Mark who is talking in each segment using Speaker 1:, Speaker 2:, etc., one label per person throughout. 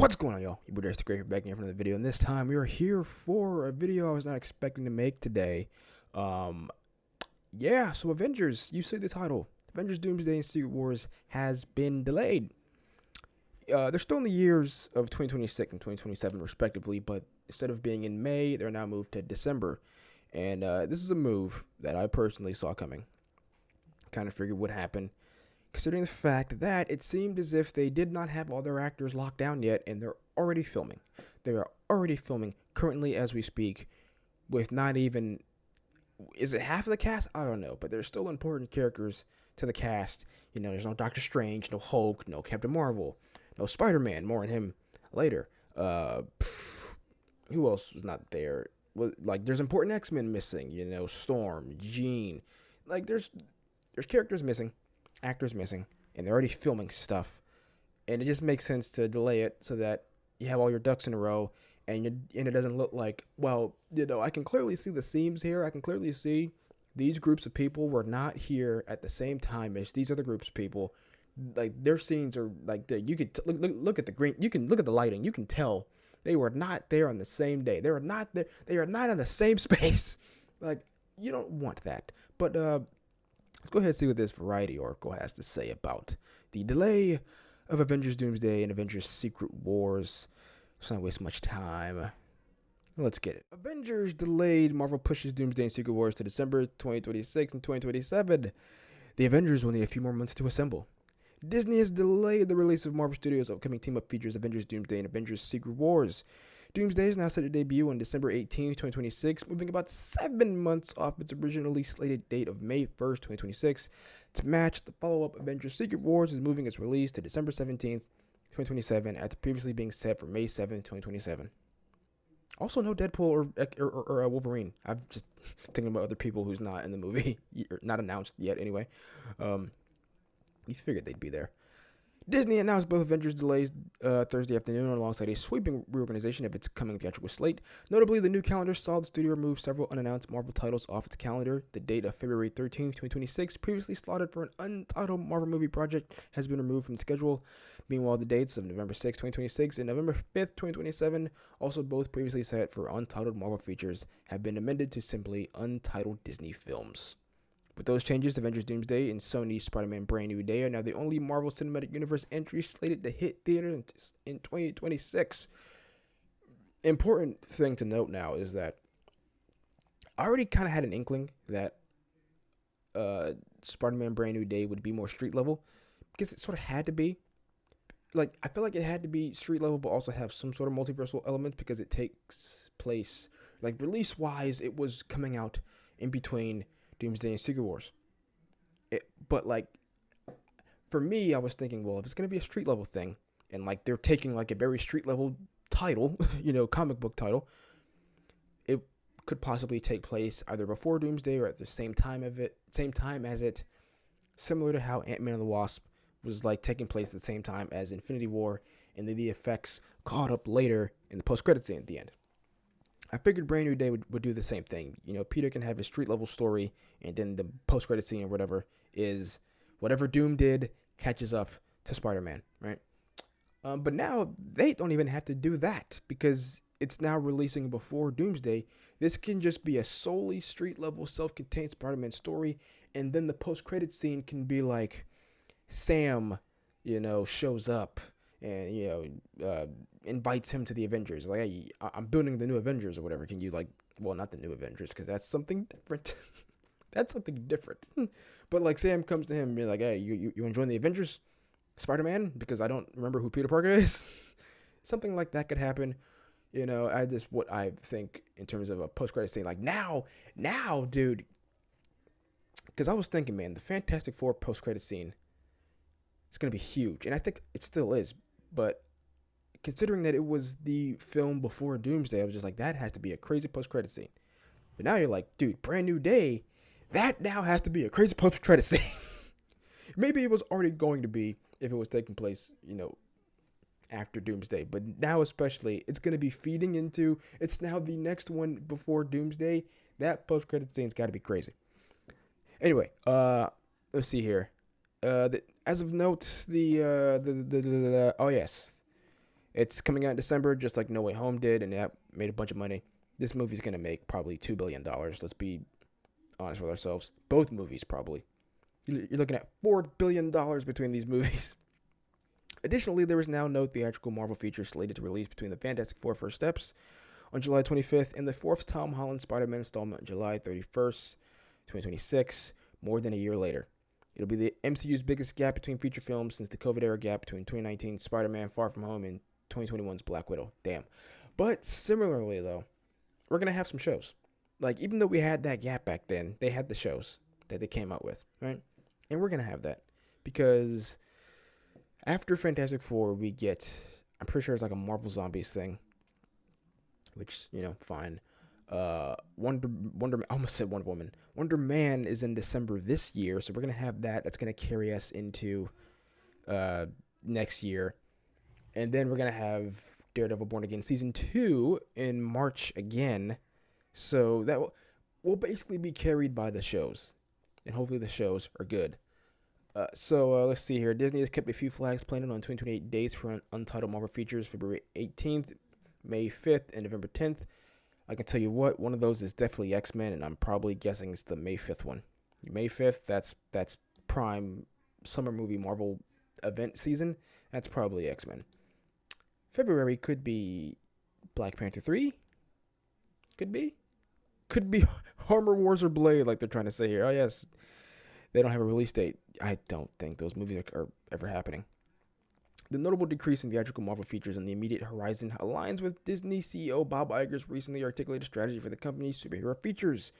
Speaker 1: What's going on, y'all? Your boy Darius the Great here, back again for another video, and this time we are here for a video I was not expecting to make today. Um, so Avengers, you see the title. Avengers Doomsday and Secret Wars has been delayed. They're still in the years of 2026 and 2027 respectively, but instead of being in May, they're now moved to December. And this is a move that I personally saw coming. Kind of figured would happen, considering the fact that it seemed as if they did not have all their actors locked down yet, and they're already filming. They are already filming currently as we speak, with not even, is it half of the cast? I don't know, but there's still important characters to the cast. You know, there's no Doctor Strange, no Hulk, no Captain Marvel, no Spider-Man. More on him later. Who else was not there? Well, like, there's important X-Men missing. You know, Storm, Jean. Like, there's characters missing, actors missing, and they're already filming stuff, and it just makes sense to delay it so that you have all your ducks in a row, and it doesn't look like, well, you know, I can clearly see the seams here. I can clearly see these groups of people were not here at the same time as these other groups of people. Like, their scenes are like, you could look at the green, you can look at the lighting, you can tell they were not there on the same day. They are not there. They are not in the same space. Like, you don't want that. But let's go ahead and see what this Variety article has to say about the delay of Avengers Doomsday and Avengers Secret Wars. Let's not waste much time. Let's get it. Avengers delayed. Marvel pushes Doomsday and Secret Wars to December 2026 and 2027. The Avengers will need a few more months to assemble. Disney has delayed the release of Marvel Studios' upcoming team-up features Avengers Doomsday and Avengers Secret Wars. Doomsday is now set to debut on December 18, 2026, moving about 7 months off its originally slated date of May 1st, 2026. To match, the follow-up Avengers Secret Wars is moving its release to December 17th, 2027, after previously being set for May 7th, 2027. Also, no Deadpool or Wolverine. I'm just thinking about other people who's not in the movie, not announced yet anyway. You figured they'd be there. Disney announced both Avengers delays Thursday afternoon alongside a sweeping reorganization of its coming theatrical slate. Notably, the new calendar saw the studio remove several unannounced Marvel titles off its calendar. The date of February 13, 2026, previously slotted for an untitled Marvel movie project, has been removed from the schedule. Meanwhile, the dates of November 6, 2026 and November 5th, 2027, also both previously set for untitled Marvel features, have been amended to simply untitled Disney films. With those changes, Avengers Doomsday and Sony's Spider-Man Brand New Day are now the only Marvel Cinematic Universe entries slated to hit theaters in 2026. Important thing to note now is that I already kind of had an inkling that Spider-Man Brand New Day would be more street level, because it sort of had to be. Like, I feel like it had to be street level, but also have some sort of multiversal element, because it takes place, like, release-wise, it was coming out in between Doomsday and Secret Wars. But, like, for me, I was thinking, well, if it's going to be a street level thing, and, like, they're taking, like, a very street level title, you know, comic book title, it could possibly take place either before Doomsday or at the same time as it, similar to how Ant-Man and the Wasp was, like, taking place at the same time as Infinity War, and then the effects caught up later in the post-credit scene at the end. I figured Brand New Day would do the same thing. You know, Peter can have his street level story, and then the post-credit scene or whatever is whatever Doom did catches up to Spider-Man, right? But now they don't even have to do that, because it's now releasing before Doomsday. This can just be a solely street level self-contained Spider-Man story, and then the post-credit scene can be like Sam, you know, shows up and, you know, invites him to the Avengers. Like, hey, I'm building the new Avengers or whatever. Can you, like, well, not the new Avengers, because that's something different. That's something different. But, like, Sam comes to him and be like, hey, you enjoying the Avengers, Spider-Man? Because I don't remember who Peter Parker is. Something like that could happen. You know, what I think in terms of a post-credit scene. Like, now, dude. Because I was thinking, man, the Fantastic Four post-credit scene, it's going to be huge. And I think it still is. But considering that it was the film before Doomsday, I was just like, that has to be a crazy post-credit scene. But now you're like, dude, Brand New Day, that now has to be a crazy post-credit scene. Maybe it was already going to be if it was taking place, you know, after Doomsday. But now especially, it's going to be feeding into, it's now the next one before Doomsday. That post-credit scene's got to be crazy. Anyway, let's see here. As of note, oh yes, It's coming out in December, just like No Way Home did, and that made a bunch of money. This movie's gonna make probably $2 billion. Let's be honest with ourselves. Both movies probably. You're looking at $4 billion between these movies. Additionally, there is now no theatrical Marvel feature slated to release between the Fantastic Four First Steps on July 25th and the fourth Tom Holland Spider-Man installment on July 31st, 2026, more than a year later. It'll be the MCU's biggest gap between feature films since the COVID-era gap between 2019's Spider-Man Far From Home and 2021's Black Widow. Damn. But similarly, though, we're going to have some shows. Like, even though we had that gap back then, they had the shows that they came out with, right? And we're going to have that. Because after Fantastic Four, we get, I'm pretty sure it's like a Marvel Zombies thing. Which, fine. Wonder I almost said Wonder Woman. Wonder Man is in December this year, so we're going to have that. That's going to carry us into next year. And then we're going to have Daredevil Born Again Season 2 in March again. So that will basically be carried by the shows. And hopefully the shows are good. So let's see here. Disney has kept a few flags planted on 2028 dates for untitled Marvel features, February 18th, May 5th, and November 10th. I can tell you what, one of those is definitely X-Men, and I'm probably guessing it's the May 5th one. May 5th, that's prime summer movie Marvel event season. That's probably X-Men. February could be Black Panther 3. Could be Armor Wars or Blade, like they're trying to say here. Oh, yes. They don't have a release date. I don't think those movies are ever happening. The notable decrease in theatrical Marvel features on the immediate horizon aligns with Disney CEO Bob Iger's recently articulated strategy for the company's superhero features.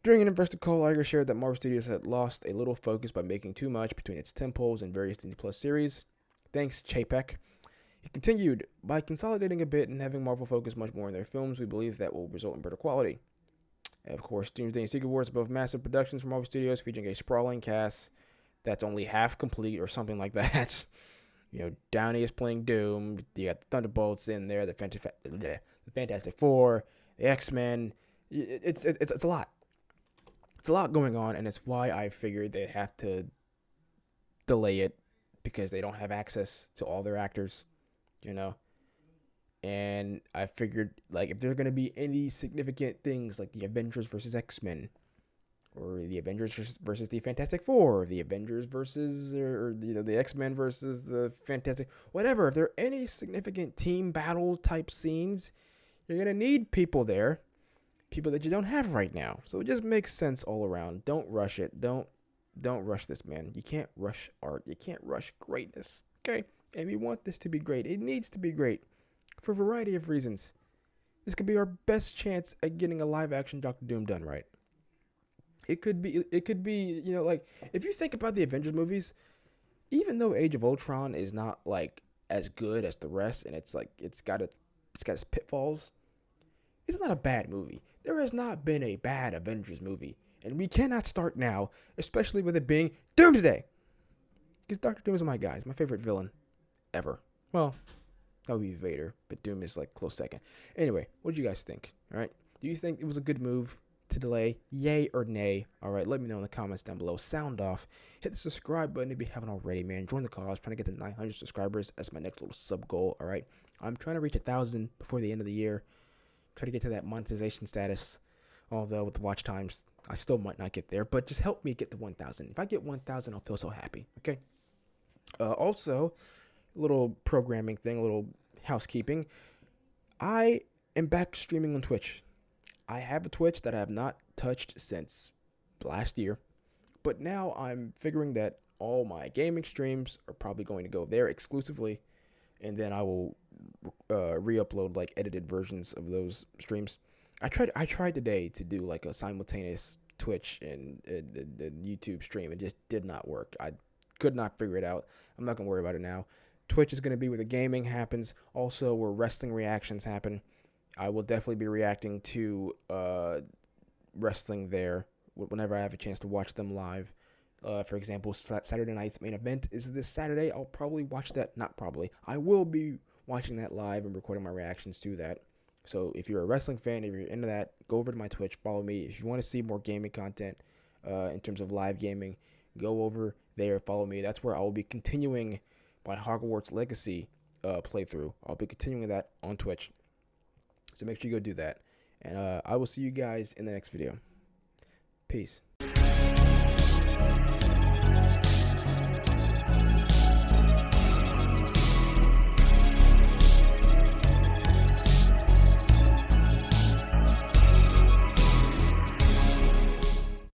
Speaker 1: During an investor call, Iger shared that Marvel Studios had lost a little focus by making too much between its tentpoles and various Disney Plus series. Thanks, Chapek. He continued, by consolidating a bit and having Marvel focus much more on their films, we believe that will result in better quality. And of course, Doomsday and Secret Wars are both massive productions from Marvel Studios featuring a sprawling cast that's only half complete or something like that. Downey is playing Doom. You got the Thunderbolts in there, the Fantastic Four, the X-Men. It's a lot. It's a lot going on, and it's why I figured they have to delay it because they don't have access to all their actors, And I figured, if there's going to be any significant things like the Avengers versus X-Men, or the Avengers versus the Fantastic Four, or the Avengers versus, or the X-Men versus the Fantastic, whatever. If there are any significant team battle type scenes, you're gonna need people there, people that you don't have right now. So it just makes sense all around. Don't rush it. Don't rush this, man. You can't rush art. You can't rush greatness. Okay, and we want this to be great. It needs to be great for a variety of reasons. This could be our best chance at getting a live action Doctor Doom done right. It could be, if you think about the Avengers movies, even though Age of Ultron is not as good as the rest, and it's got its pitfalls, it's not a bad movie. There has not been a bad Avengers movie, and we cannot start now, especially with it being Doomsday, because Doctor Doom is my guy. He's my favorite villain ever. Well, that would be Vader, but Doom is close second. Anyway, what do you guys think? All right, do you think it was a good move to delay? Yay or nay? All right, let me know in the comments down below. Sound off. Hit the subscribe button if you haven't already, man. Join the cause. Trying to get to 900 subscribers. That's my next little sub goal. All right, I'm trying to reach 1,000 before the end of the year. Try to get to that monetization status. Although with the watch times, I still might not get there. But just help me get to 1,000. If I get 1,000, I'll feel so happy. Okay. Also, a little programming thing, a little housekeeping. I am back streaming on Twitch. I have a Twitch that I have not touched since last year, but now I'm figuring that all my gaming streams are probably going to go there exclusively, and then I will re-upload edited versions of those streams. I tried today to do a simultaneous Twitch and the YouTube stream. It just did not work. I could not figure it out. I'm not gonna worry about it now. Twitch is gonna be where the gaming happens, also where wrestling reactions happen. I will definitely be reacting to wrestling there whenever I have a chance to watch them live. For example, Saturday night's main event is this Saturday. I'll probably watch that. Not probably. I will be watching that live and recording my reactions to that. So if you're a wrestling fan, if you're into that, go over to my Twitch, follow me. If you want to see more gaming content in terms of live gaming, go over there, follow me. That's where I will be continuing my Hogwarts legacy playthrough. I'll be continuing that on Twitch, so make sure you go do that. And I will see you guys in the next video. Peace.